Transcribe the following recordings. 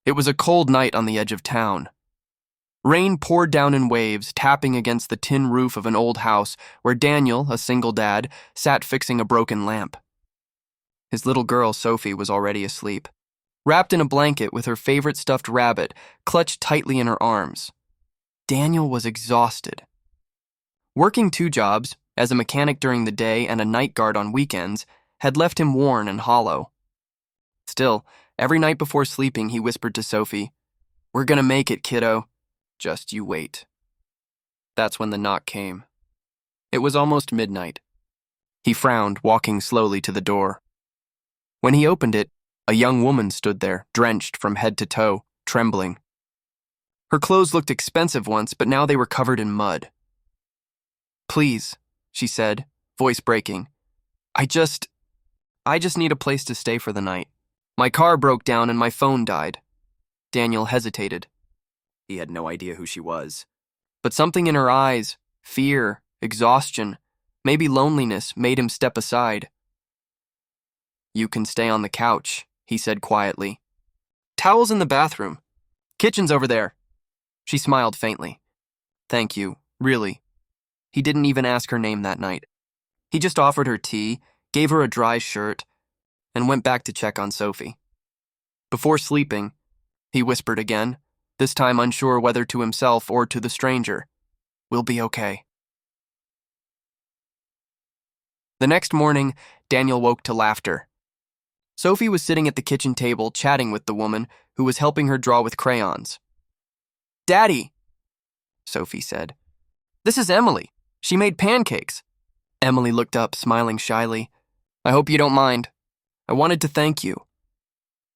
It was a cold night on the edge of town. Rain poured down in waves, tapping against the tin roof of an old house where Daniel, a single dad, sat fixing a broken lamp. His little girl, Sophie, was already asleep, wrapped in a blanket with her favorite stuffed rabbit clutched tightly in her arms. Daniel was exhausted. Working 2 jobs, as a mechanic during the day and a night guard on weekends, had left him worn and hollow. Still, every night before sleeping, he whispered to Sophie, "We're gonna make it, kiddo. Just you wait." That's when the knock came. It was almost midnight. He frowned, walking slowly to the door. When he opened it, a young woman stood there, drenched from head to toe, trembling. Her clothes looked expensive once, but now they were covered in mud. "Please," she said, voice breaking. I just need a place to stay for the night. My car broke down and my phone died." Daniel hesitated. He had no idea who she was. But something in her eyes, fear, exhaustion, maybe loneliness, made him step aside. "You can stay on the couch," he said quietly. "Towels in the bathroom. Kitchen's over there." She smiled faintly. "Thank you, really." He didn't even ask her name that night. He just offered her tea, gave her a dry shirt, and went back to check on Sophie. Before sleeping, he whispered again, this time unsure whether to himself or to the stranger, "We'll be okay." The next morning, Daniel woke to laughter. Sophie was sitting at the kitchen table chatting with the woman who was helping her draw with crayons. "Daddy," Sophie said, "this is Emily. She made pancakes." Emily looked up, smiling shyly. "I hope you don't mind. I wanted to thank you."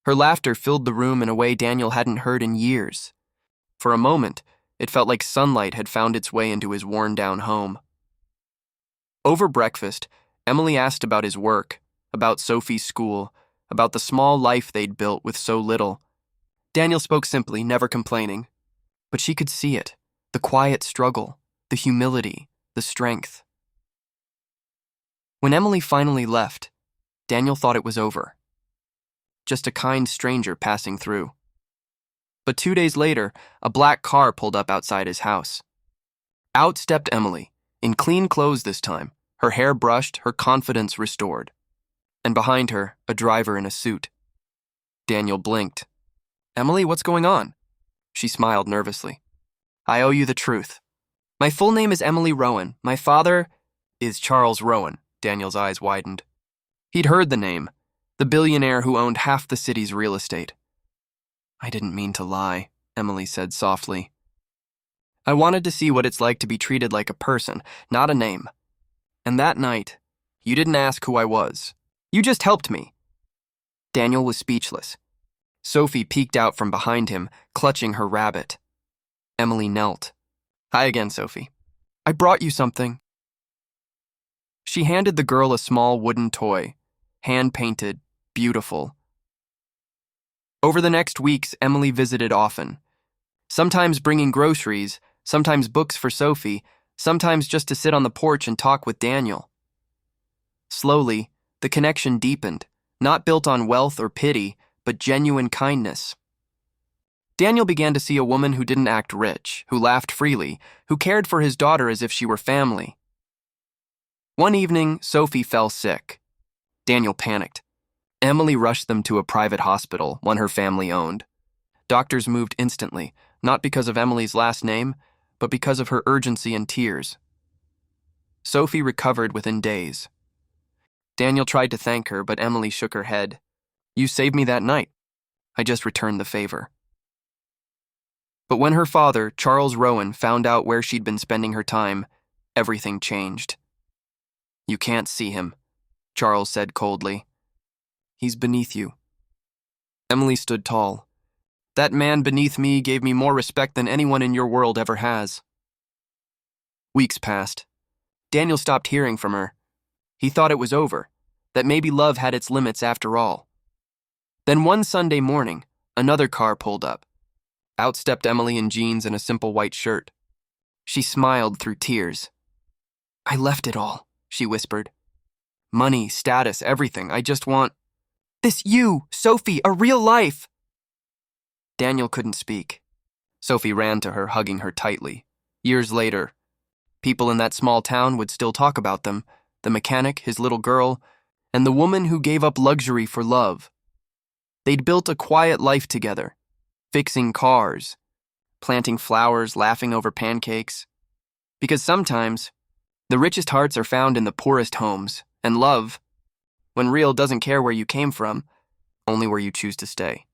Her laughter filled the room in a way Daniel hadn't heard in years. For a moment, it felt like sunlight had found its way into his worn-down home. Over breakfast, Emily asked about his work, about Sophie's school, about the small life they'd built with so little. Daniel spoke simply, never complaining. But she could see it, the quiet struggle, the humility, the strength. When Emily finally left, Daniel thought it was over. Just a kind stranger passing through. But 2 days later, a black car pulled up outside his house. Out stepped Emily, in clean clothes this time, her hair brushed, her confidence restored. And behind her, a driver in a suit. Daniel blinked. "Emily, what's going on?" She smiled nervously. "I owe you the truth. My full name is Emily Rowan. My father is Charles Rowan." Daniel's eyes widened. He'd heard the name, the billionaire who owned half the city's real estate. "I didn't mean to lie," Emily said softly. "I wanted to see what it's like to be treated like a person, not a name. And that night, you didn't ask who I was. You just helped me." Daniel was speechless. Sophie peeked out from behind him, clutching her rabbit. Emily knelt. "Hi again, Sophie. I brought you something." She handed the girl a small wooden toy, hand-painted, beautiful. Over the next weeks, Emily visited often. Sometimes bringing groceries, sometimes books for Sophie, sometimes just to sit on the porch and talk with Daniel. Slowly, the connection deepened, not built on wealth or pity, but genuine kindness. Daniel began to see a woman who didn't act rich, who laughed freely, who cared for his daughter as if she were family. One evening, Sophie fell sick. Daniel panicked. Emily rushed them to a private hospital, one her family owned. Doctors moved instantly, not because of Emily's last name, but because of her urgency and tears. Sophie recovered within days. Daniel tried to thank her, but Emily shook her head. "You saved me that night. I just returned the favor." But when her father, Charles Rowan, found out where she'd been spending her time, everything changed. "You can't see him," Charles said coldly. "He's beneath you." Emily stood tall. "That man beneath me gave me more respect than anyone in your world ever has." Weeks passed. Daniel stopped hearing from her. He thought it was over, that maybe love had its limits after all. Then one Sunday morning, another car pulled up. Out stepped Emily in jeans and a simple white shirt. She smiled through tears. "I left it all," she whispered. "Money, status, everything. I just want this you, Sophie, a real life." Daniel couldn't speak. Sophie ran to her, hugging her tightly. Years later, people in that small town would still talk about them, the mechanic, his little girl, and the woman who gave up luxury for love. They'd built a quiet life together, fixing cars, planting flowers, laughing over pancakes. Because sometimes, the richest hearts are found in the poorest homes, and love, when real, doesn't care where you came from, only where you choose to stay.